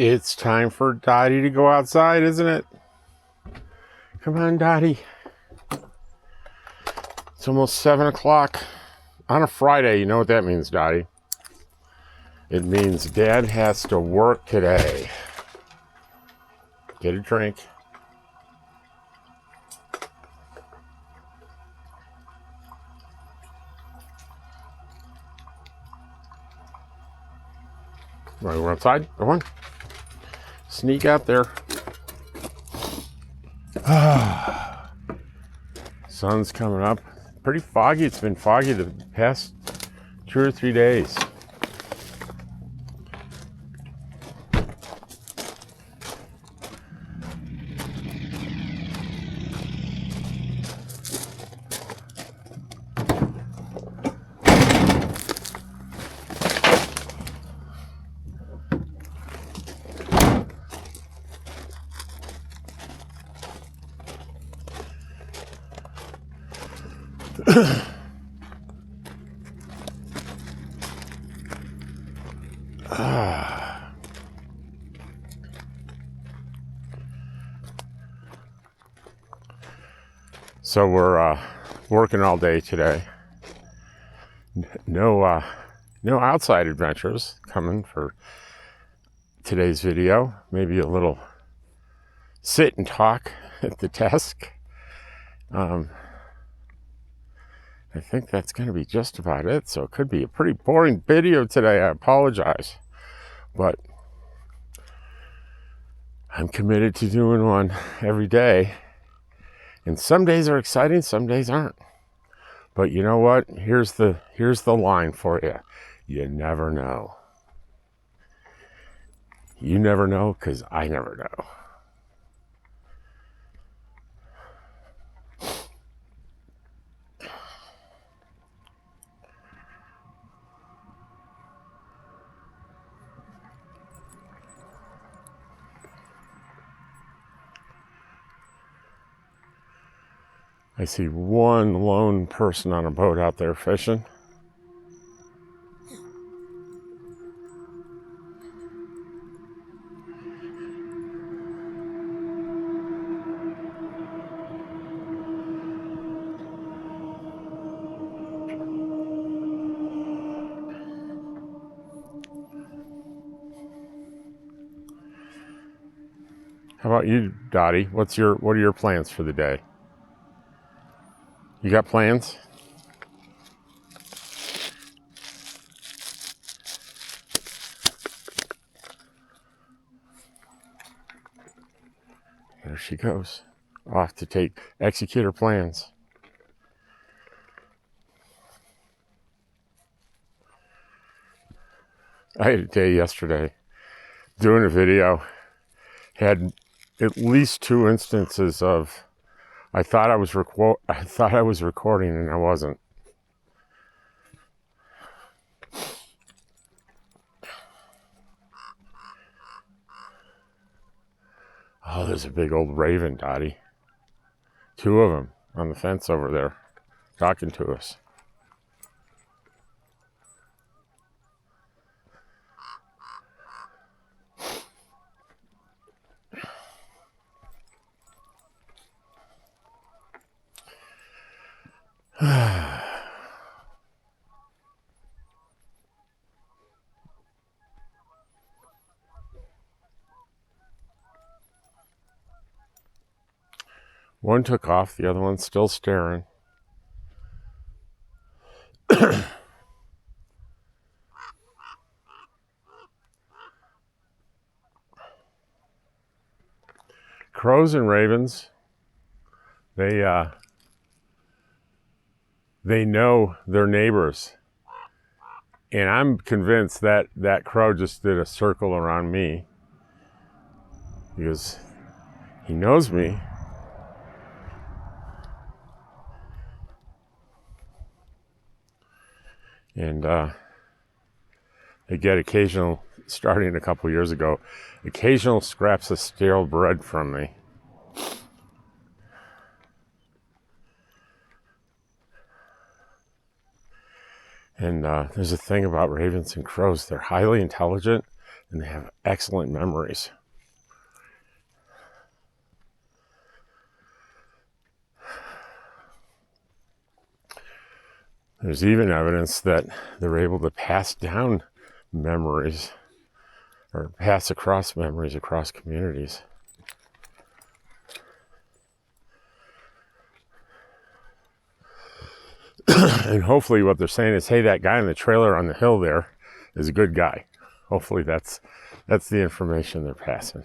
It's time for Dottie to go outside, isn't it? Come on, Dottie. It's almost 7 o'clock on a Friday. You know what that means, Dottie? It means Dad has to work today. Get a drink. Right, we're outside. Go on. Sneak out there. Sun's coming up. Pretty foggy. It's been foggy the past 2 or 3 days. So we're working all day today. No outside adventures coming for today's video. Maybe a little sit and talk at the desk. I think that's going to be just about it. So it could be a pretty boring video today. I apologize, but I'm committed to doing one every day. And some days are exciting, some days aren't. But you know what? Here's the line for you. You never know. You never know, because I never know. I see one lone person on a boat out there fishing. How about you, Dottie? What are your plans for the day? You got plans? There she goes. Off to execute her plans. I had a day yesterday doing a video. Had at least 2 instances of I thought I was recording and I wasn't. Oh, there's a big old raven, Dottie. 2 of them on the fence over there talking to us. One took off, the other one's still staring. Crows and ravens, they know their neighbors. And I'm convinced that that crow just did a circle around me because he knows me. And they get occasional, starting a couple years ago, occasional scraps of stale bread from me. And there's a thing about ravens and crows. They're highly intelligent. and they have excellent memories. There's even evidence that they're able to pass down memories or pass across memories across communities. And hopefully what they're saying is, hey, that guy in the trailer on the hill there is a good guy. Hopefully that's the information they're passing.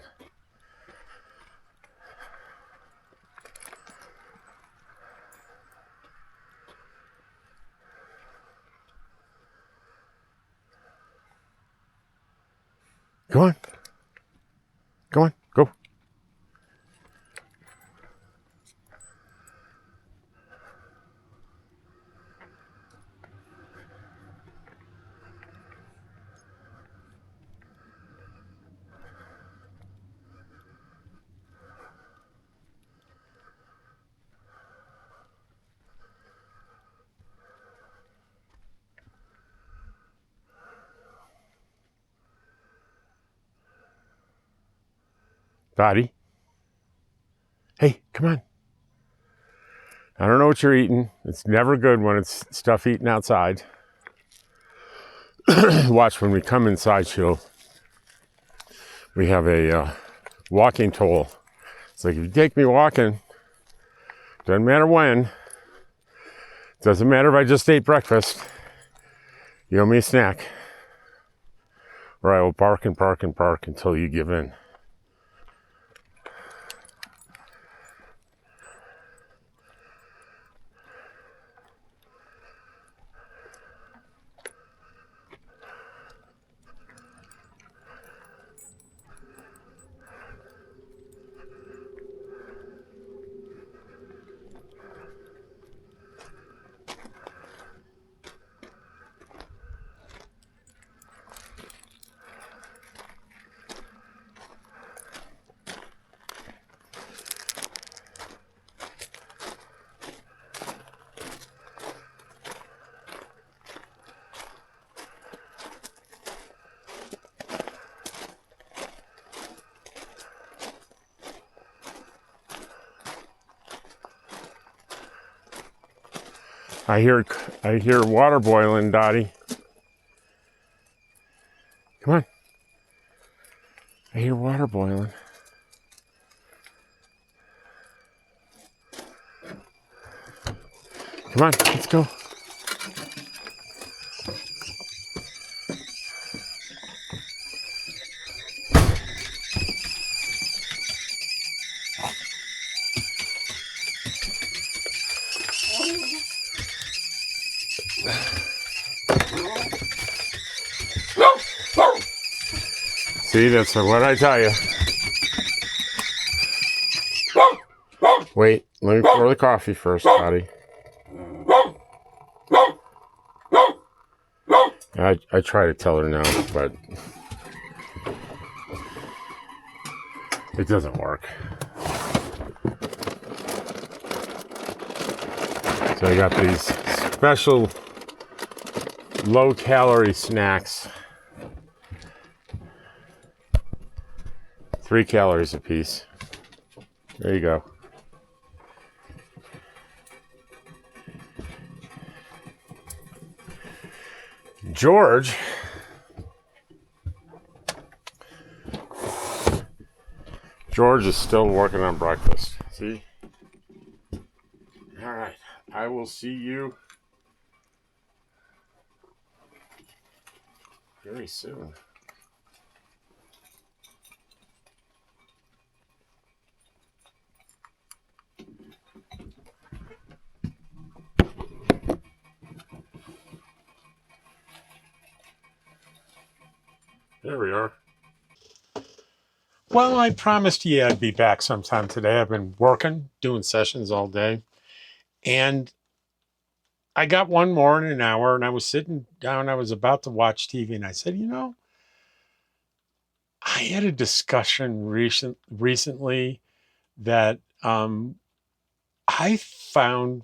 Come on. Come on, go. Dottie. Hey, come on. I don't know what you're eating. It's never good when it's stuff eaten outside. Watch, when we come inside, we have a walking toll. It's like, if you take me walking, doesn't matter when, doesn't matter if I just ate breakfast, you owe me a snack, or I will bark and bark and bark until you give in. I hear water boiling, Dottie. Come on. I hear water boiling. Come on, let's go. See, that's what I tell you. Wait, let me pour the coffee first, Dottie. I try to tell her no, but it doesn't work. So I got these special low-calorie snacks. 3 calories a piece. There you go. George is still working on breakfast. See? All right. I will see you very soon. There we are. Well, I promised you I'd be back sometime today. I've been working, doing sessions all day. And I got one more in an hour, and I was sitting down. I was about to watch TV, and I said, I had a discussion recently that I found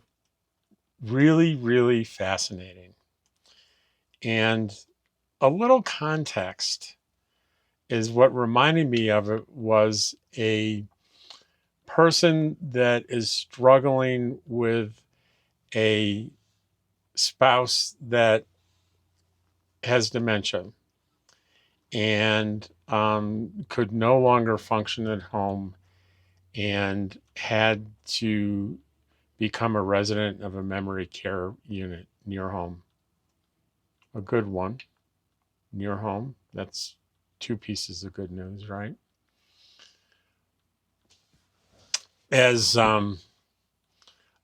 really, really fascinating. And a little context is what reminded me of it was a person that is struggling with a spouse that has dementia and could no longer function at home and had to become a resident of a memory care unit near home. A good one near home. That's two pieces of good news, right? As I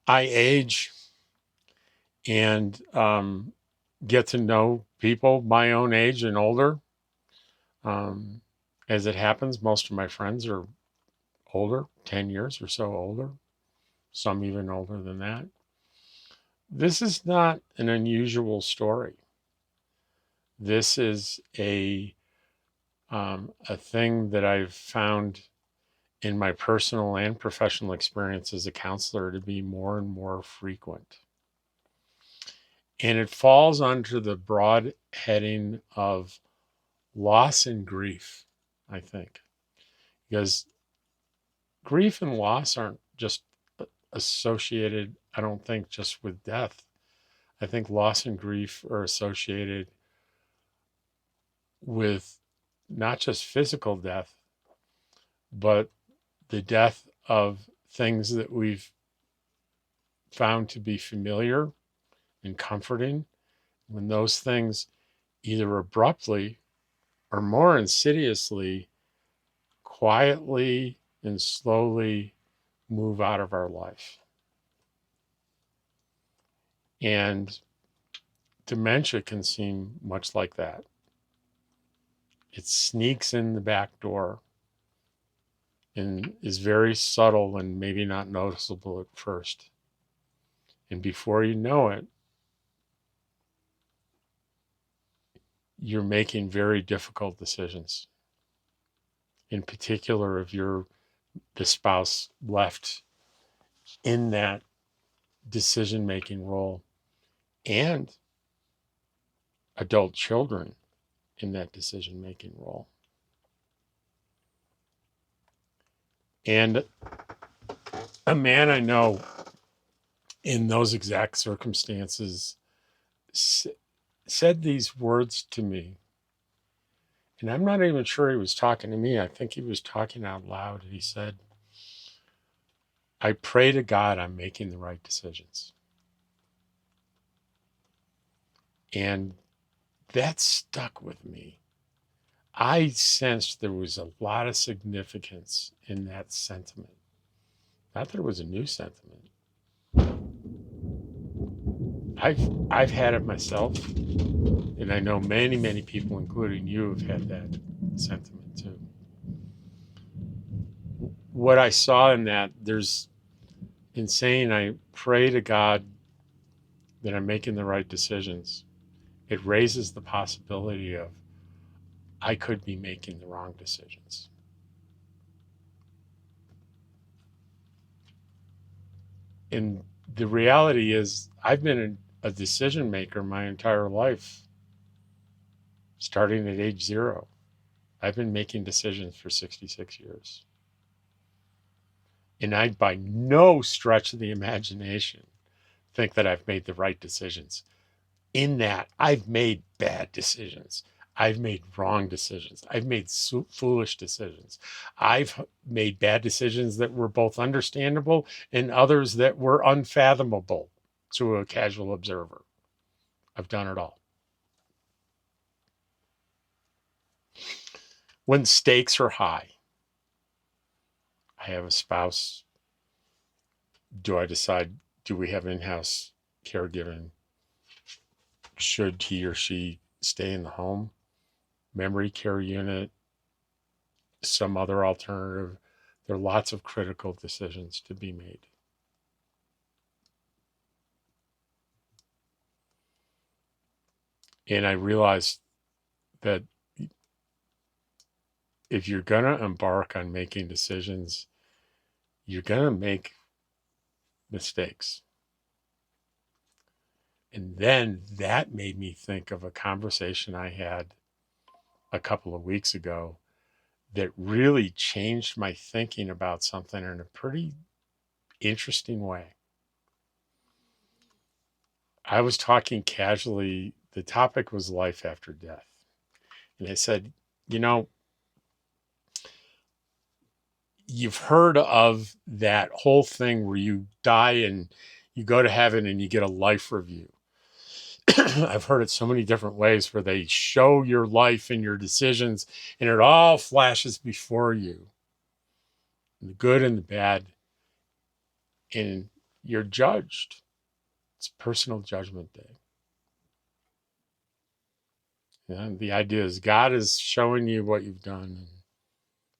age and get to know people my own age and older, um, as it happens, most of my friends are older, 10 years or so older, some even older than that. This is not an unusual story. This is a thing that I've found in my personal and professional experience as a counselor to be more and more frequent. And it falls under the broad heading of loss and grief, I think, because grief and loss aren't just associated, I don't think, just with death. I think loss and grief are associated with not just physical death, but the death of things that we've found to be familiar and comforting. When those things either abruptly or more insidiously, quietly and slowly move out of our life. And dementia can seem much like that. It sneaks in the back door and is very subtle and maybe not noticeable at first. And before you know it, you're making very difficult decisions. In particular, if you're the spouse left in that decision making role and adult children in that decision making role. And a man I know in those exact circumstances said these words to me. And I'm not even sure he was talking to me. I think he was talking out loud. He said, I pray to God I'm making the right decisions. And that stuck with me. I sensed there was a lot of significance in that sentiment. Not that it was a new sentiment. I've had it myself, and I know many, many people, including you, have had that sentiment too. What I saw in that, there's in saying I pray to God that I'm making the right decisions, it raises the possibility of I could be making the wrong decisions. And the reality is, I've been a decision maker my entire life, starting at age 0. I've been making decisions for 66 years. And I, by no stretch of the imagination, think that I've made the right decisions. In that, I've made bad decisions. I've made wrong decisions. I've made foolish decisions. I've made bad decisions that were both understandable and others that were unfathomable to a casual observer. I've done it all. When stakes are high, I have a spouse. Do I decide, do we have in-house caregiving? Should he or she stay in the home, memory care unit, some other alternative? There are lots of critical decisions to be made. And I realized that if you're going to embark on making decisions, you're going to make mistakes. And then that made me think of a conversation I had a couple of weeks ago that really changed my thinking about something in a pretty interesting way. I was talking casually. The topic was life after death. And I said, you know, you've heard of that whole thing where you die and you go to heaven and you get a life review. I've heard it so many different ways where they show your life and your decisions and it all flashes before you, the good and the bad, and you're judged. It's personal judgment day. And the idea is God is showing you what you've done and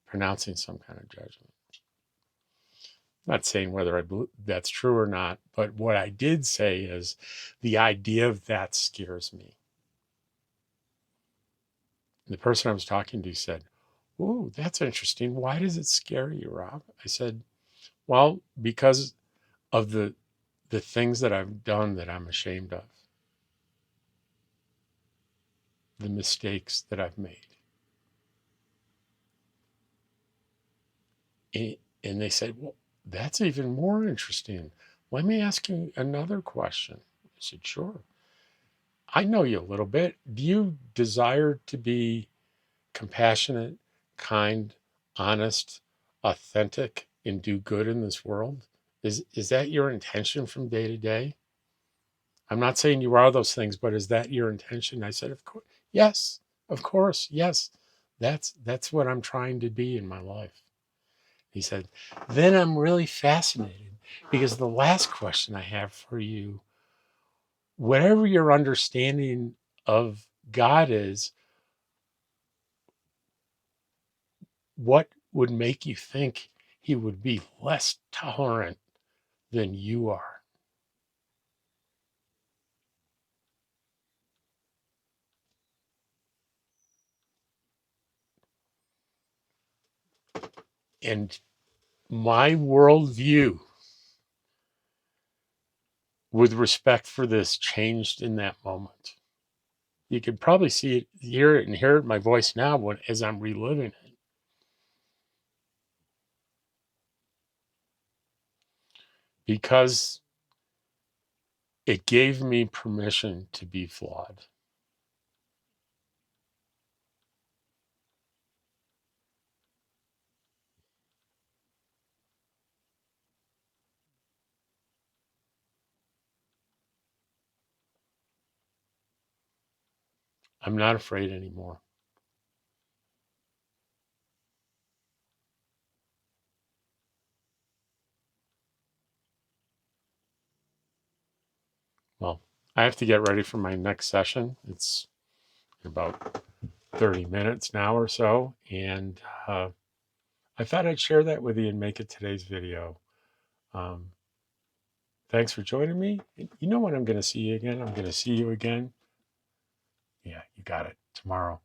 pronouncing some kind of judgment. I'm not saying whether I believe that's true or not, but what I did say is the idea of that scares me. And the person I was talking to said, "Oh, that's interesting. Why does it scare you, Rob?" I said, "Well, because of the things that I've done that I'm ashamed of, the mistakes that I've made." And they said, "Well, that's even more interesting. Let me ask you another question." I said, "Sure. I know you a little bit. Do you desire to be compassionate, kind, honest, authentic, and do good in this world? Is that your intention from day to day? I'm not saying you are those things, but is that your intention?" I said, "Of course, yes, of course, yes. That's what I'm trying to be in my life." He said, "Then I'm really fascinated because the last question I have for you, whatever your understanding of God is, what would make you think he would be less tolerant than you are?" And my worldview with respect for this changed in that moment. You could probably see it, hear it, and hear it in my voice now as I'm reliving it, because it gave me permission to be flawed. I'm not afraid anymore. Well, I have to get ready for my next session. It's about 30 minutes now or so. And I thought I'd share that with you and make it today's video. Um, Thanks for joining me. You know when I'm going to see you again? I'm going to see you again. Yeah, you got it. Tomorrow.